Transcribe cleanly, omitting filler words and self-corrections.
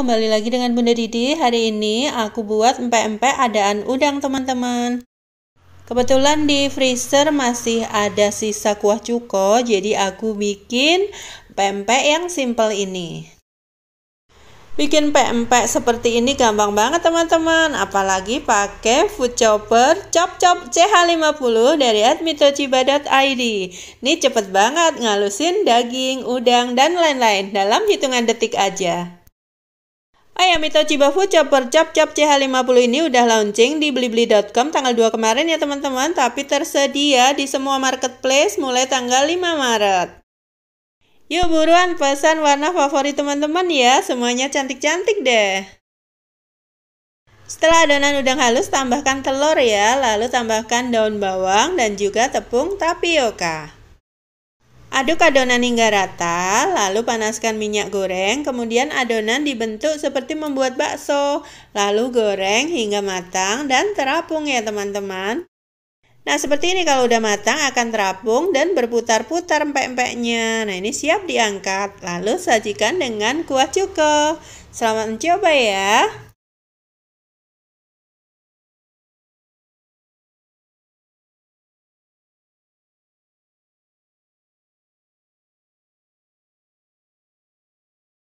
kembali lagi dengan Bunda Didi. Hari ini aku buat empek-empek adaan udang teman-teman. Kebetulan di freezer masih ada sisa kuah cuko, jadi aku bikin empek-empek yang simple ini. Bikin empek-empek seperti ini gampang banget teman-teman, apalagi pakai food chopper chop-chop CH50 dari @mitochiba.id. Ini cepet banget ngalusin daging, udang, dan lain-lain dalam hitungan detik aja. Oh ya, Mitochiba Food Chopper Chop-Chop CH50 ini udah launching di blibli.com tanggal 2 kemarin ya teman-teman, tapi tersedia di semua marketplace mulai tanggal 5 Maret. Yuk buruan pesan warna favorit teman-teman ya, semuanya cantik-cantik deh. Setelah adonan udang halus, tambahkan telur ya, lalu tambahkan daun bawang dan juga tepung tapioka. Aduk adonan hingga rata, lalu panaskan minyak goreng, kemudian adonan dibentuk seperti membuat bakso, lalu goreng hingga matang dan terapung ya teman-teman. Nah seperti ini kalau udah matang akan terapung dan berputar-putar empek-empeknya. Nah ini siap diangkat, lalu sajikan dengan kuah cuko. Selamat mencoba ya.